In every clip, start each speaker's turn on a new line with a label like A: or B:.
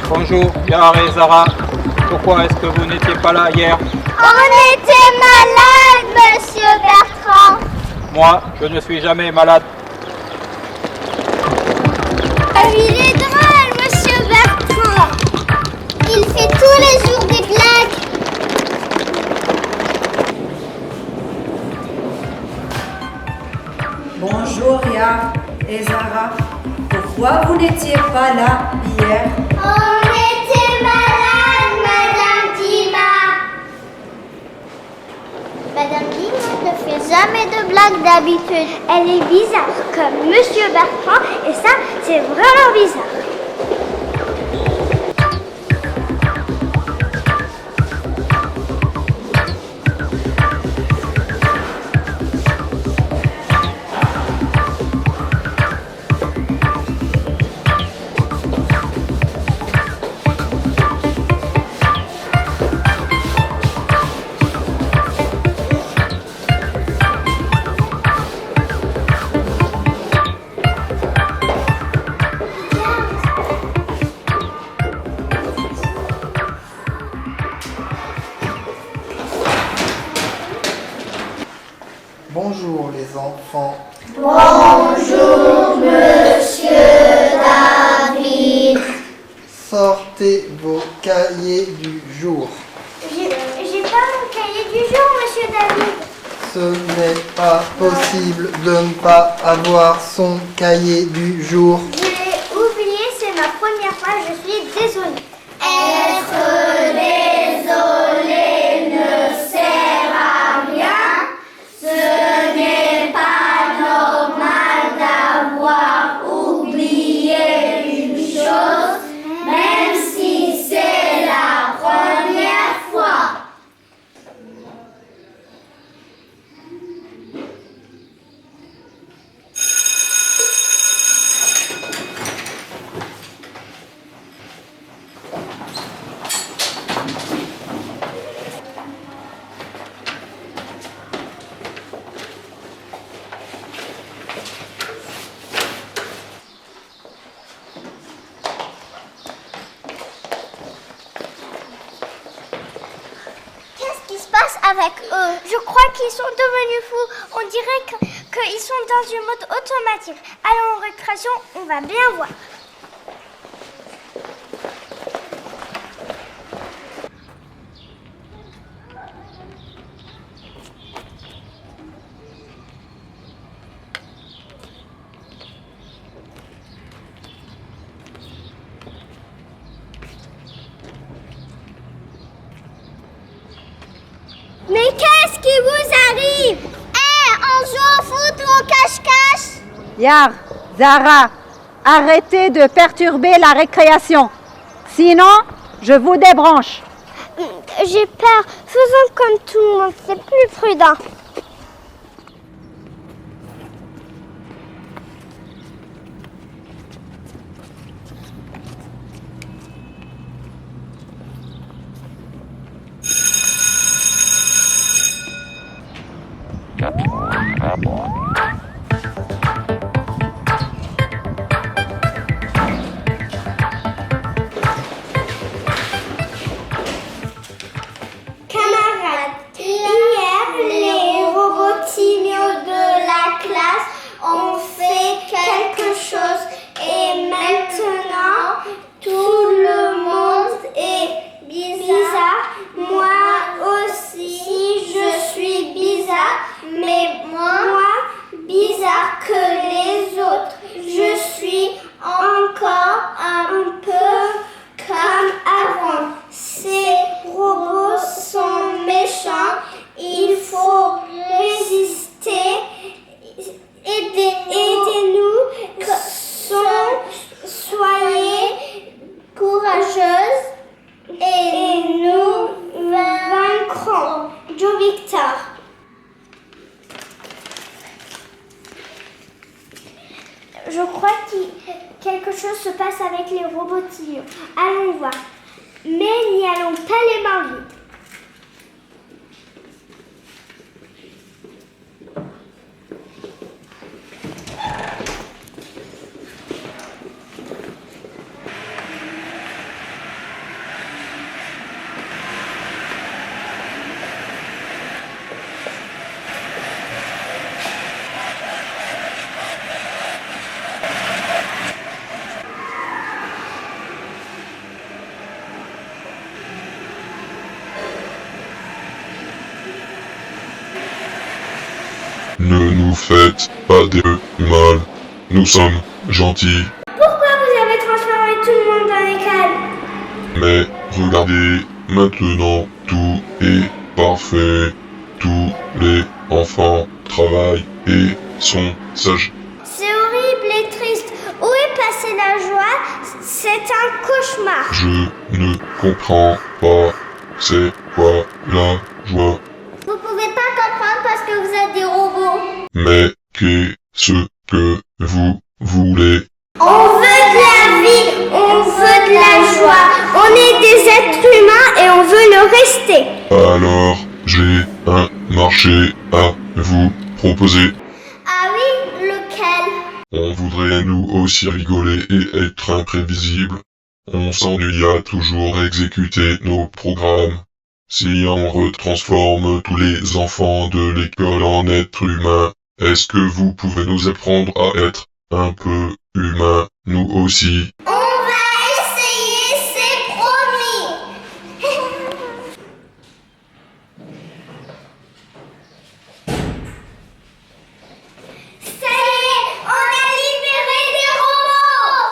A: Bonjour, Yar et Zara. Pourquoi est-ce que vous n'étiez pas là hier?
B: On était malade, monsieur Bertrand.
A: Moi, je ne suis jamais malade.
B: Il est drôle, monsieur Bertrand. Il fait tous les jours des blagues.
C: Bonjour Yar et Zara. Pourquoi vous n'étiez pas là hier?
B: On était malade, Madame Dima. Madame Dima ne fait jamais de blagues d'habitude. Elle est bizarre, comme monsieur Bertrand, et ça, c'est vraiment bizarre.
D: Bonjour les enfants.
B: Bonjour, monsieur David.
D: Sortez vos cahiers du jour.
B: J'ai pas mon cahier du jour, monsieur David.
D: Ce n'est pas possible de ne pas avoir son cahier du jour.
B: J'ai oublié, c'est ma première fois, je suis désolée. Être désolé ne sert à rien. Ce n'est pas normal d'avoir oublié une chose, même si c'est la première fois. Qu'est-ce qui se passe avec eux? Je crois qu'ils sont devenus fous. On dirait qu'ils sont dans une mode automatique. Allons en récréation, on va bien voir. Mais qu'est-ce qui vous arrive? On joue au foot ou au cache-cache?
E: Yar, Zara, arrêtez de perturber la récréation. Sinon, je vous débranche.
B: J'ai peur. Faisons comme tout le monde, c'est plus prudent. Camarades, hier, les robotignaux de la classe ont fait quelque chose et maintenant tout le monde est bizarre. Moi aussi, je suis bizarre, mais moi bizarre que les autres. Je suis encore un peu comme avant. Ces robots sont méchants, il faut résister. Aidez-nous, soyez courageuses et nous vaincrons. Joe Victor. Je crois que quelque chose se passe avec les robotignaux. Allons voir. Mais n'y allons pas les mains vides.
F: nous faites pas de mal. Nous sommes gentils.
B: Pourquoi vous avez transformé tout le monde dans les câbles?
F: Mais regardez, maintenant tout est parfait. Tous les enfants travaillent et sont sages.
B: C'est horrible et triste. Où est passée la joie? C'est un cauchemar.
F: Je ne comprends pas. C'est quoi la joie?
B: Vous pouvez pas comprendre parce que vous êtes des robots.
F: Mais qu'est-ce que vous voulez?
B: On veut de la vie, on veut de la joie. On est des êtres humains et on veut le rester.
F: Alors, j'ai un marché à vous proposer.
B: Ah oui, lequel?
F: On voudrait nous aussi rigoler et être imprévisible. On s'ennuie à toujours exécuter nos programmes. Si on retransforme tous les enfants de l'école en êtres humains, est-ce que vous pouvez nous apprendre à être un peu humains, nous aussi?
B: On va essayer, c'est promis. Ça y est, on a libéré des robots.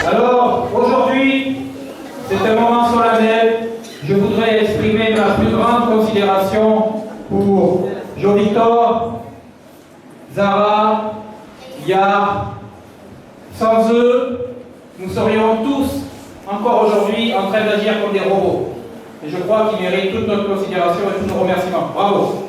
A: Alors, aujourd'hui, c'est un moment solennel. Je voudrais exprimer ma plus grande considération pour Jo-Victor, Zara, Yar. Sans eux, nous serions tous, encore aujourd'hui, en train d'agir comme des robots. Et je crois qu'ils méritent toute notre considération et tous nos remerciements. Bravo!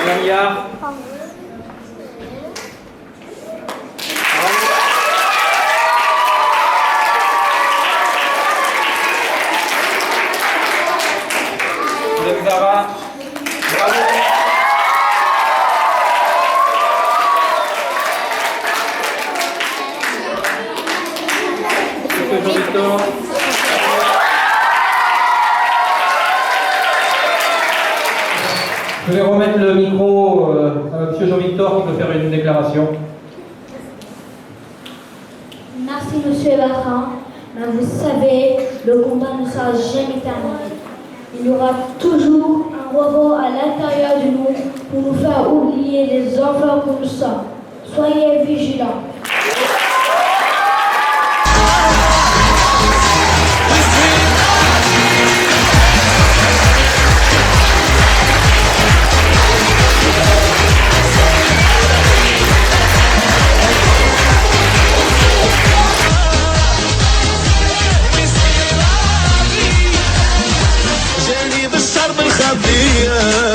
A: Madame Yar. Madame Zara. Bravo. Monsieur Jo-Victor. Je vais remettre le micro à Monsieur Jo-Victor qui veut faire une déclaration.
G: Merci Monsieur Lafin. Mais vous savez, le combat ne sera jamais terminé. Il y aura toujours un robot à l'intérieur de nous pour nous faire oublier les enfants que nous sommes. Soyez vigilants.
H: جاني بالشرب الخبية